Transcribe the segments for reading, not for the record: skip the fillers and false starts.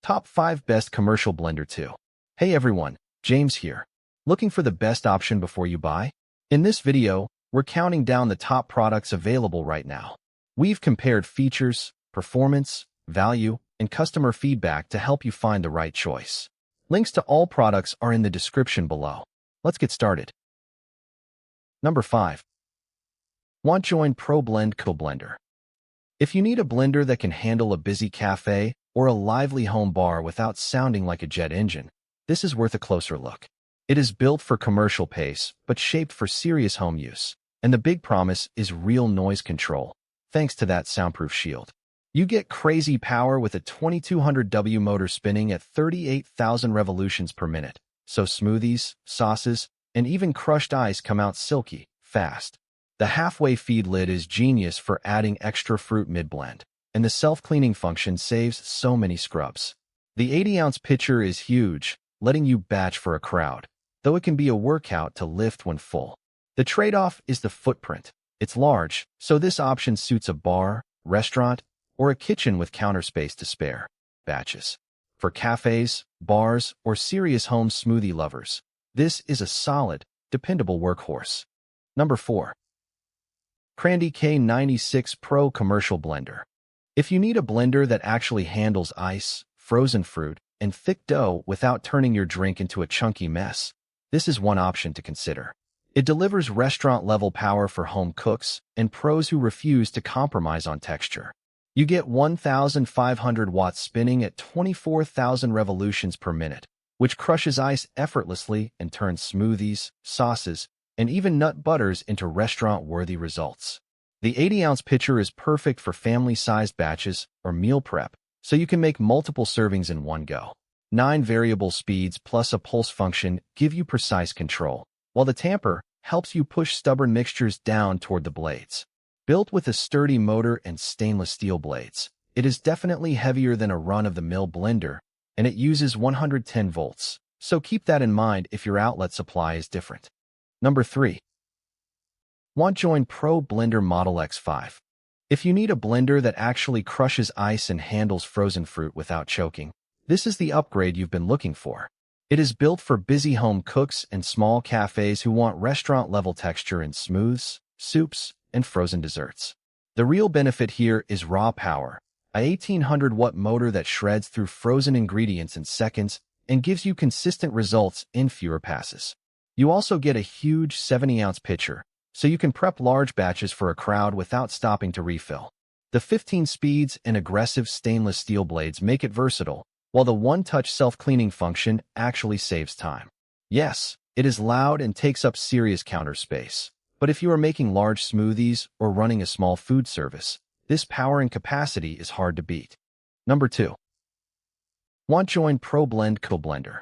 Top 5 Best Commercial Blender 2. Hey everyone, James here. Looking for the best option before you buy? In this video, we're counting down the top products available right now. We've compared features, performance, value, and customer feedback to help you find the right choice. Links to all products are in the description below. Let's get started. Number 5. WantJoin Problend Co-Blender. If you need a blender that can handle a busy cafe or a lively home bar without sounding like a jet engine, this is worth a closer look. It is built for commercial pace, but shaped for serious home use. And the big promise is real noise control, thanks to that soundproof shield. You get crazy power with a 2200W motor spinning at 38,000 revolutions per minute, so smoothies, sauces, and even crushed ice come out silky, fast. The halfway feed lid is genius for adding extra fruit mid-blend, and the self-cleaning function saves so many scrubs. The 80-ounce pitcher is huge, letting you batch for a crowd, though it can be a workout to lift when full. The trade-off is the footprint. It's large, so this option suits a bar, restaurant, or a kitchen with counter space to spare. Batches. For cafes, bars, or serious home smoothie lovers, this is a solid, dependable workhorse. Number 4. CRANDDI K96 Pro Commercial Blender. If you need a blender that actually handles ice, frozen fruit, and thick dough without turning your drink into a chunky mess, this is one option to consider. It delivers restaurant-level power for home cooks and pros who refuse to compromise on texture. You get 1,500 watts spinning at 24,000 revolutions per minute, which crushes ice effortlessly and turns smoothies, sauces, and even nut butters into restaurant-worthy results. The 80-ounce pitcher is perfect for family-sized batches or meal prep, so you can make multiple servings in one go. 9 variable speeds plus a pulse function give you precise control, while the tamper helps you push stubborn mixtures down toward the blades. Built with a sturdy motor and stainless steel blades, it is definitely heavier than a run-of-the-mill blender, and it uses 110 volts, so keep that in mind if your outlet supply is different. Number 3. WantJoin Pro Blender Model X5. If you need a blender that actually crushes ice and handles frozen fruit without choking, this is the upgrade you've been looking for. It is built for busy home cooks and small cafes who want restaurant-level texture in smooths, soups, and frozen desserts. The real benefit here is raw power, a 1800-watt motor that shreds through frozen ingredients in seconds and gives you consistent results in fewer passes. You also get a huge 70-ounce pitcher, so you can prep large batches for a crowd without stopping to refill. The 15 speeds and aggressive stainless steel blades make it versatile, while the one-touch self-cleaning function actually saves time. Yes, it is loud and takes up serious counter space, but if you are making large smoothies or running a small food service, this power and capacity is hard to beat. Number 2. WantJoin Problend Co-Blender.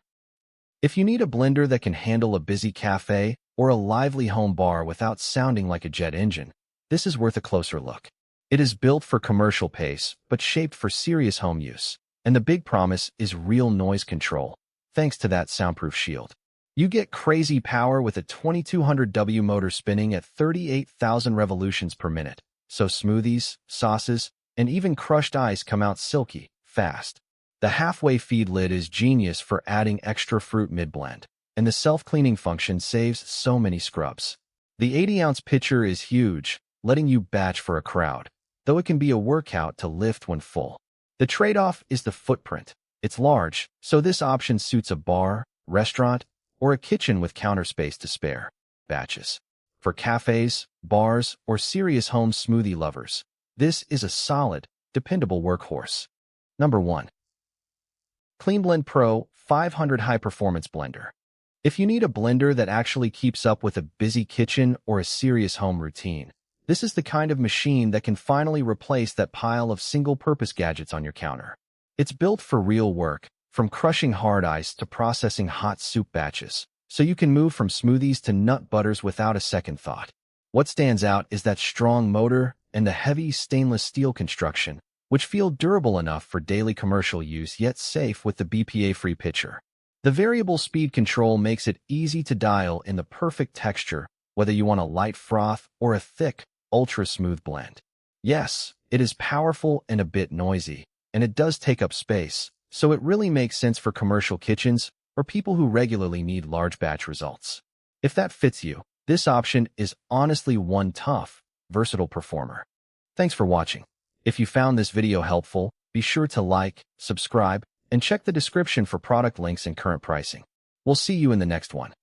If you need a blender that can handle a busy cafe or a lively home bar without sounding like a jet engine, this is worth a closer look. It is built for commercial pace, but shaped for serious home use. And the big promise is real noise control, thanks to that soundproof shield. You get crazy power with a 2200W motor spinning at 38,000 revolutions per minute, so smoothies, sauces, and even crushed ice come out silky, fast. The halfway feed lid is genius for adding extra fruit mid-blend, and the self-cleaning function saves so many scrubs. The 80-ounce pitcher is huge, letting you batch for a crowd, though it can be a workout to lift when full. The trade-off is the footprint. It's large, so this option suits a bar, restaurant, or a kitchen with counter space to spare. Batches. For cafes, bars, or serious home smoothie lovers, this is a solid, dependable workhorse. Number 1. Cleanblend Pro 500 High Performance Blender. If you need a blender that actually keeps up with a busy kitchen or a serious home routine, this is the kind of machine that can finally replace that pile of single-purpose gadgets on your counter. It's built for real work, from crushing hard ice to processing hot soup batches, so you can move from smoothies to nut butters without a second thought. What stands out is that strong motor and the heavy stainless steel construction, which feel durable enough for daily commercial use yet safe with the BPA-free pitcher. The variable speed control makes it easy to dial in the perfect texture, whether you want a light froth or a thick, ultra-smooth blend. Yes, it is powerful and a bit noisy, and it does take up space, So it really makes sense for commercial kitchens or people who regularly need large batch results. If that fits you, this option is honestly one tough, versatile performer. Thanks for watching. If you found this video helpful, be sure to like, subscribe, and check the description for product links and current pricing. We'll see you in the next one.